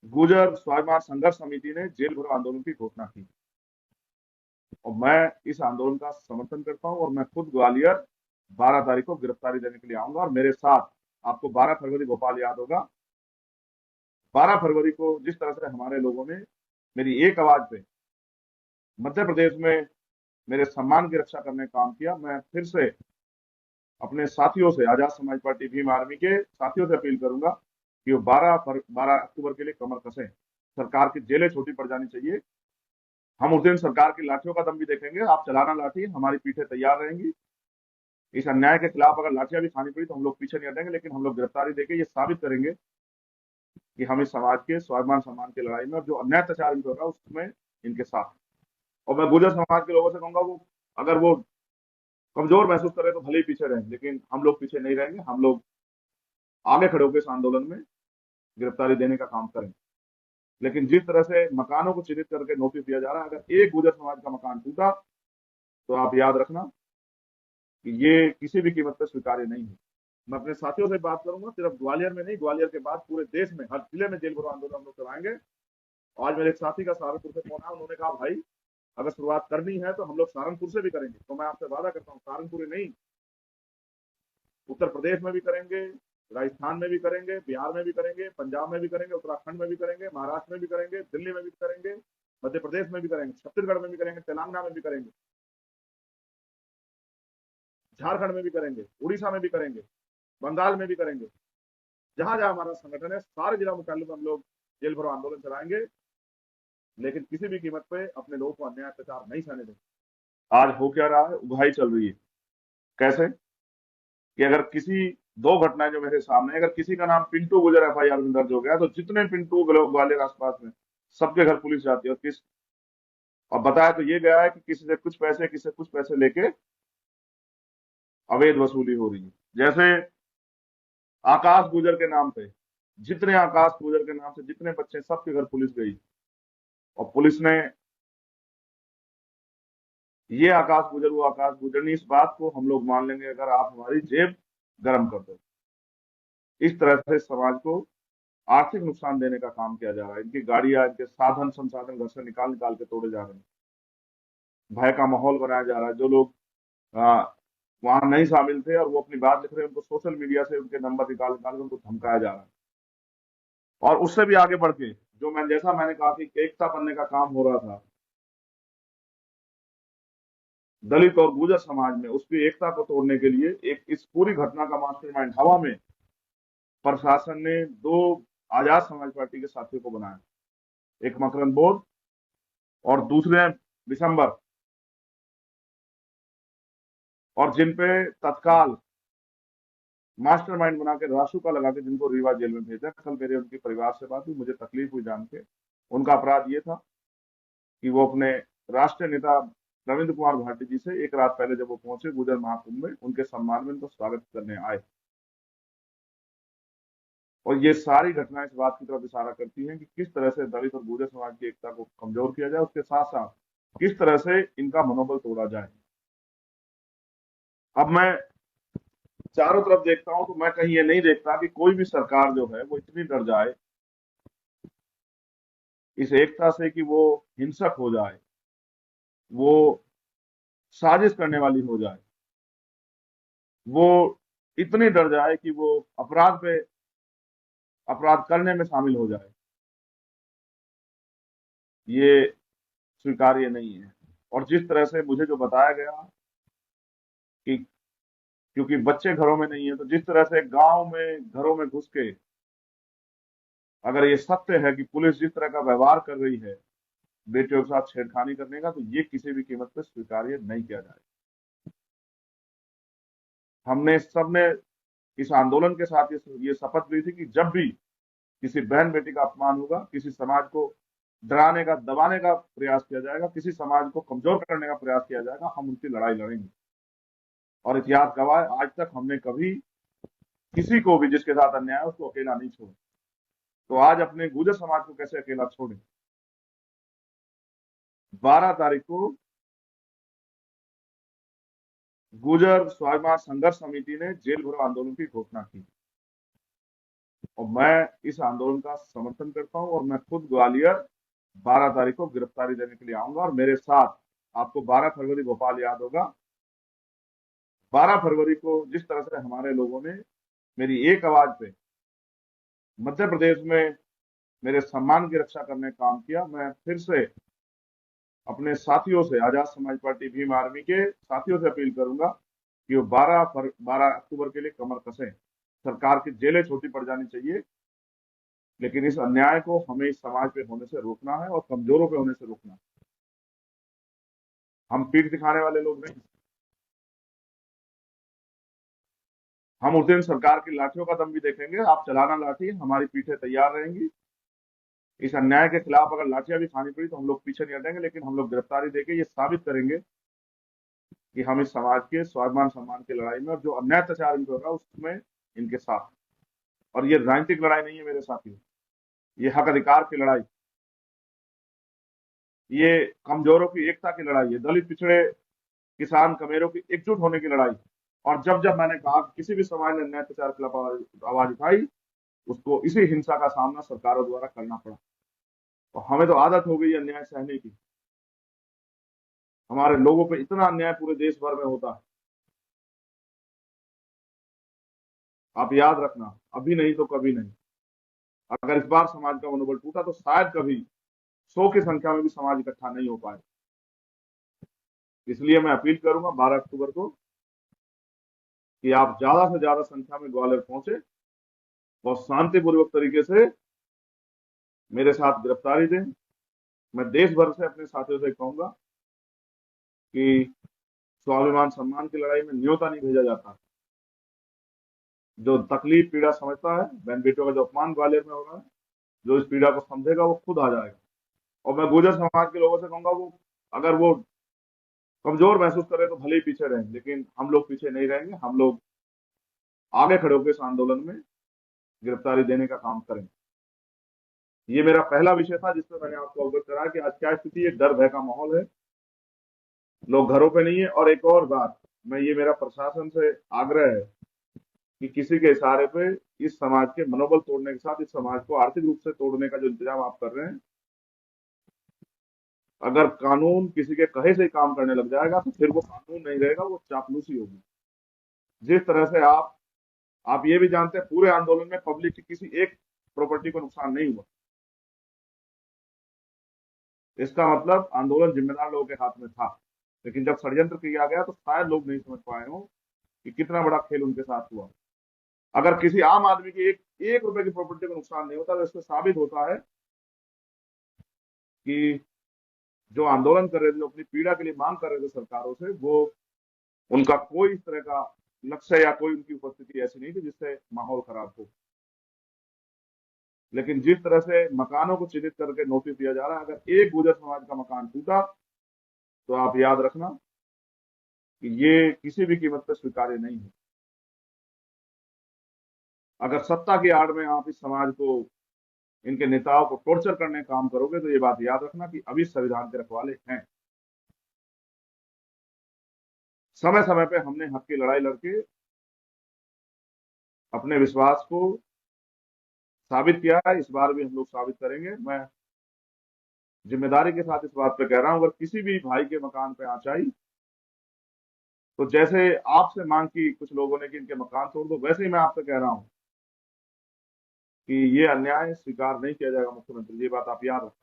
गुर्जर स्वाभिमान संघर्ष समिति ने जेल भरो आंदोलन की घोषणा की और मैं इस आंदोलन का समर्थन करता हूं और मैं खुद ग्वालियर 12 तारीख को गिरफ्तारी देने के लिए आऊंगा। और मेरे साथ आपको 12 फरवरी भोपाल याद होगा, 12 फरवरी को जिस तरह से हमारे लोगों ने मेरी एक आवाज पे मध्य प्रदेश में मेरे सम्मान की रक्षा करने का काम किया, मैं फिर से अपने साथियों से, आजाद समाज पार्टी भीम आर्मी के साथियों से अपील करूंगा कि वो 12 अक्टूबर के लिए कमर कसें। सरकार की जेलें छोटी पड़ जानी चाहिए। हम उस दिन सरकार की लाठियों का दम भी देखेंगे। आप चलाना लाठी, हमारी पीठें तैयार रहेंगी। इस अन्याय के खिलाफ अगर लाठियां भी खानी पड़ी तो हम लोग पीछे नहीं हटेंगे, लेकिन हम लोग गिरफ्तारी देके ये साबित करेंगे कि हम इस समाज के स्वाभिमान सम्मान की लड़ाई में, और जो अन्याय अत्याचार इनको हो रहा है उसमें इनके साथ हैं। और मैं गुर्जर समाज के लोगों से कहूंगा, वो अगर वो कमजोर महसूस करें तो भले ही पीछे रहें, लेकिन हम लोग पीछे नहीं रहेंगे। हम लोग आगे खड़े होकर इस आंदोलन में गिरफ्तारी देने का काम करेंगे। लेकिन जिस तरह से मकानों को चिन्हित करके नोटिस दिया जा रहा है, अगर एक गुर्जर समाज का मकान टूटा तो आप याद रखना कि ये किसी भी कीमत पर स्वीकार्य नहीं है। मैं अपने साथियों से बात करूंगा, सिर्फ ग्वालियर में नहीं, ग्वालियर के बाद पूरे देश में हर जिले में जेल भरो आंदोलन हम लोग चलाएंगे। आज मेरे एक साथी का सहारनपुर से फोन आया, उन्होंने कहा भाई अगर शुरुआत करनी है तो हम लोग सहारनपुर से भी करेंगे। तो मैं आपसे वादा करता हूँ, सहारनपुर ही नहीं, उत्तर प्रदेश में भी करेंगे, राजस्थान में भी करेंगे, बिहार में भी करेंगे, पंजाब में भी करेंगे, उत्तराखंड में भी करेंगे, महाराष्ट्र में भी करेंगे, दिल्ली में भी करेंगे, मध्य प्रदेश में भी करेंगे, छत्तीसगढ़ में भी करेंगे, तेलंगाना में भी करेंगे, झारखंड में भी करेंगे, उड़ीसा में भी करेंगे, बंगाल में भी करेंगे। जहां जहां हमारा संगठन है सारे जिला मुख्यालयों में हम लोग जेल भरो आंदोलन चलाएंगे, लेकिन किसी भी कीमत पे अपने लोगों को अन्याय अत्याचार नहीं सहने देंगे। आज हो क्या रहा है, उगाही चल रही है। कैसे कि अगर किसी, दो घटनाएं जो मेरे सामने, अगर किसी का नाम पिंटू गुजर एफआईआर में दर्ज हो गया तो जितने पिंटू ग्वालियर आसपास में सबके घर पुलिस जाती है। और बताया तो ये गया है कि किसी से कुछ पैसे, किसी से कुछ पैसे लेके अवैध वसूली हो रही है। जैसे आकाश गुजर के नाम पे, जितने आकाश गुजर के नाम से जितने बच्चे, सबके घर पुलिस गई। और पुलिस ने, ये आकाश गुजर वो आकाश गुजर नहीं, इस बात को हम लोग मान लेंगे अगर आप हमारी जेब गर्म कर दो। इस तरह से समाज को आर्थिक नुकसान देने का काम किया जा रहा है। इनकी गाड़ियां, इनके साधन संसाधन घर से निकाल निकाल के तोड़े जा रहे हैं। भय का माहौल बनाया जा रहा है। जो लोग वहां नहीं शामिल थे और वो अपनी बात लिख रहे हैं, उनको सोशल मीडिया से उनके नंबर निकाल निकाल के उनको धमकाया जा रहा है। और उससे भी आगे बढ़ के, जो मैंने कहा कि एकता बनने का काम हो रहा था दलित और गुर्जर समाज में, उसकी एकता को तोड़ने के लिए एक इस पूरी घटना का मास्टरमाइंड हवा में प्रशासन ने दो आजाद समाज पार्टी के साथियों को बनाया, एक मकरंद बोध और दूसरे दिसंबर, और जिन पे तत्काल मास्टरमाइंड बना के रासुका लगा के जिनको रीवा जेल में भेजा। कल मेरे उनके परिवार से बात हुई, मुझे तकलीफ हुई जान के। उनका अपराध ये था कि वो अपने राष्ट्रीय नेता रविंद्र कुमार भाटी जी से एक रात पहले जब वो पहुंचे गुजर महाकुंभ में, उनके सम्मान में उनको स्वागत करने आए। और ये सारी घटनाएं इस बात की तरफ इशारा करती हैं कि किस तरह से दलित और गुर्जर समाज की एकता को कमजोर किया जाए, उसके साथ साथ किस तरह से इनका मनोबल तोड़ा जाए। अब मैं चारों तरफ देखता हूं तो मैं कहीं ये नहीं देखता कि कोई भी सरकार जो है वो इतनी डर जाए इस एकता से कि वो हिंसक हो जाए, वो साजिश करने वाली हो जाए, वो इतनी डर जाए कि वो अपराध करने में शामिल हो जाए। ये स्वीकार्य नहीं है। और जिस तरह से मुझे जो बताया गया कि क्योंकि बच्चे घरों में नहीं है, तो जिस तरह से गांव में घरों में घुस के, अगर ये सत्य है कि पुलिस जिस तरह का व्यवहार कर रही है बेटियों के साथ छेड़खानी करने का, तो ये किसी भी कीमत पर स्वीकार्य नहीं किया जाए। हमने सबने इस आंदोलन के साथ ये शपथ ली थी कि जब भी किसी बहन बेटी का अपमान होगा, किसी समाज को डराने का, दबाने का प्रयास किया जाएगा, किसी समाज को कमजोर करने का प्रयास किया जाएगा, हम उनकी लड़ाई लड़ेंगे। और इतिहास गवाह है, आज तक हमने कभी किसी को भी जिसके साथ अन्याय है उसको अकेला नहीं छोड़ा। तो आज अपने गुर्जर समाज को कैसे अकेला छोड़े। 12 तारीख को गुर्जर स्वाभिमान संघर्ष समिति ने जेल भरो आंदोलन की घोषणा की और मैं इस आंदोलन का समर्थन करता हूं और मैं खुद ग्वालियर 12 तारीख को गिरफ्तारी देने के लिए आऊंगा। और मेरे साथ, आपको 12 फरवरी भोपाल याद होगा, 12 फरवरी को जिस तरह से हमारे लोगों ने मेरी एक आवाज पे मध्य प्रदेश में मेरे सम्मान की रक्षा करने का काम किया, मैं फिर से अपने साथियों से, आजाद समाज पार्टी भीम आर्मी के साथियों से अपील करूंगा कि वो 12 अक्टूबर के लिए कमर कसें। सरकार की जेलें छोटी पड़ जानी चाहिए, लेकिन इस अन्याय को हमें इस समाज पे होने से रोकना है और कमजोरों पे होने से रोकना है। हम पीठ दिखाने वाले लोग नहीं। हम उस दिन सरकार की लाठियों का दम भी देखेंगे। आप चलाना लाठी, हमारी पीठें तैयार रहेंगी। इस अन्याय के खिलाफ अगर लाठियां भी खानी पड़ी तो हम लोग पीछे नहीं हटेंगे, लेकिन हम लोग गिरफ्तारी देके ये साबित करेंगे कि हम इस समाज के स्वाभिमान सम्मान की लड़ाई में, और जो अन्याय अत्याचार इनको होगा उसमें इनके साथ। और ये राजनीतिक लड़ाई नहीं है मेरे साथियों, ये हक अधिकार की लड़ाई, ये कमजोरों की एकता की लड़ाई है, दलित पिछड़े किसान कमेरों की एकजुट होने की लड़ाई। और जब जब मैंने कहा कि किसी भी समाज ने अन्याय अत्याचार के खिलाफ आवाज उठाई, उसको इसी हिंसा का सामना सरकारों द्वारा करना पड़ा। और हमें तो आदत हो गई अन्याय सहने की। हमारे लोगों पे इतना अन्याय पूरे देश भर में होता है। आप याद रखना, अभी नहीं तो कभी नहीं। अगर इस बार समाज का मनोबल टूटा तो शायद कभी 100 की संख्या में भी समाज इकट्ठा नहीं हो पाए। इसलिए मैं अपील करूंगा 12 अक्टूबर को कि आप ज्यादा से ज्यादा संख्या में ग्वालियर पहुंचे और शांतिपूर्वक तरीके से मेरे साथ गिरफ्तारी दें। मैं देश भर से अपने साथियों से कहूंगा कि स्वाभिमान सम्मान की लड़ाई में न्योता नहीं भेजा जाता। जो तकलीफ पीड़ा समझता है, बहन बेटियों का जो अपमान ग्वालियर में हो रहा है, जो इस पीड़ा को समझेगा वो खुद आ जाएगा। और मैं गुर्जर समाज के लोगों से कहूंगा, वो अगर वो कमजोर महसूस करे तो भले ही पीछे रहें, लेकिन हम लोग पीछे नहीं रहेंगे। हम लोग आगे खड़े होकर इस आंदोलन में गिरफ्तारी देने का काम करें। ये मेरा पहला विषय था जिसमें मैंने आपको अवगत कराया कि आज क्या स्थिति है। डर भय का माहौल है, लोग घरों पे नहीं है। और एक और बात, मैं ये मेरा प्रशासन से आग्रह है कि किसी के इशारे पे इस समाज के मनोबल तोड़ने के साथ इस समाज को आर्थिक रूप से तोड़ने का जो इंतजाम आप कर रहे हैं, अगर कानून किसी के कहे से ही काम करने लग जाएगा तो फिर वो कानून नहीं रहेगा, वो चापलूसी होगी। जिस तरह से आप ये भी जानते हैं पूरे आंदोलन में पब्लिक की किसी एक प्रॉपर्टी को नुकसान नहीं हुआ। इसका मतलब आंदोलन जिम्मेदार लोगों के हाथ में था। लेकिन जब षड्यंत्र किया गया तो शायद लोग नहीं समझ पाए हो कि कितना बड़ा खेल उनके साथ हुआ। अगर किसी आम आदमी की एक एक रुपए की प्रॉपर्टी को नुकसान नहीं होता तो इससे साबित होता है कि जो आंदोलन कर रहे थे, जो अपनी पीड़ा के लिए मांग कर रहे थे सरकारों से, वो उनका कोई इस तरह का लक्ष्य या कोई उनकी उपस्थिति ऐसी नहीं थी जिससे माहौल खराब हो। लेकिन जिस तरह से मकानों को चिन्हित करके नोटिस दिया जा रहा है, अगर एक गुर्जर समाज का मकान टूटा तो आप याद रखना कि ये किसी भी कीमत पर स्वीकार्य नहीं है। अगर सत्ता की आड़ में आप इस समाज को, इनके नेताओं को टॉर्चर करने का काम करोगे तो ये बात याद रखना कि अभी संविधान के रखवाले हैं। समय समय पे हमने हक की लड़ाई लड़के अपने विश्वास को साबित किया है। इस बार भी हम लोग साबित करेंगे। मैं जिम्मेदारी के साथ इस बात पे कह रहा हूं, अगर किसी भी भाई के मकान पे आंच आई तो जैसे आपसे मांग की कुछ लोगों ने कि इनके मकान तोड़ दो, वैसे ही मैं आपसे कह रहा हूं कि ये अन्याय स्वीकार नहीं किया जाएगा। मुख्यमंत्री, ये बात आप याद रखें।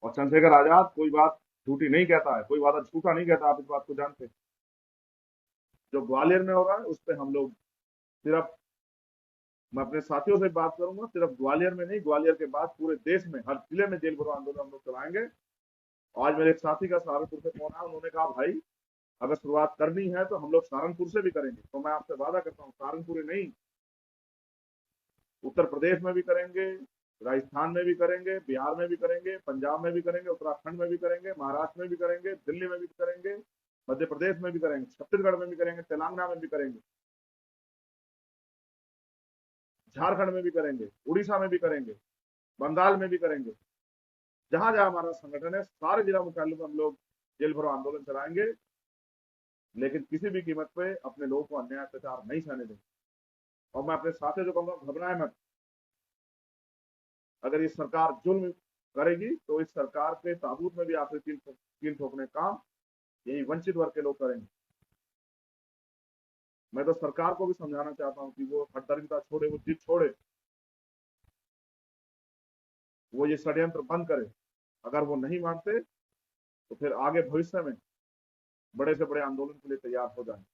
और चंद्रशेखर आजाद कोई बात झूठी नहीं कहता है, कोई वादा झूठा नहीं कहता, आप इस बात को जानते हैं। जो ग्वालियर में हो रहा है उस पर हम लोग सिर्फ, मैं अपने साथियों से बात करूंगा, सिर्फ ग्वालियर में नहीं, ग्वालियर के बाद पूरे देश में हर जिले में जेल भरो आंदोलन हम लोग चलाएंगे। आज मेरे एक साथी का सहारनपुर से फोन आया, उन्होंने कहा भाई अगर शुरुआत करनी है तो हम लोग सहारनपुर से भी करेंगे। तो मैं आपसे वादा करता हूँ, सहारनपुर ही नहीं, उत्तर प्रदेश में भी करेंगे, राजस्थान में भी करेंगे, बिहार में भी करेंगे, पंजाब में भी करेंगे, उत्तराखंड में भी करेंगे, महाराष्ट्र में भी करेंगे, दिल्ली में भी करेंगे, मध्य प्रदेश में भी करेंगे, छत्तीसगढ़ में भी करेंगे, तेलंगाना में भी करेंगे, झारखंड में भी करेंगे, उड़ीसा में भी करेंगे, बंगाल में भी करेंगे। जहां जहां हमारा संगठन है सारे जिला मुख्यालयों में हम लोग जेल भरो आंदोलन चलाएंगे, लेकिन किसी भी कीमत पे अपने लोगों को अन्याय अत्याचार नहीं सहने देंगे। और मैं अपने साथियों को कहूंगा, घबराए मत। अगर ये सरकार जुल्म करेगी तो इस सरकार के ताबूत में भी आखिर कील ठोकने का काम यही वंचित वर्ग के लोग करेंगे। मैं तो सरकार को भी समझाना चाहता हूं कि वो हठधर्मिता छोड़े, वो जिद छोड़े, वो ये षड्यंत्र बंद करे। अगर वो नहीं मानते तो फिर आगे भविष्य में बड़े से बड़े आंदोलन के लिए तैयार हो जाए।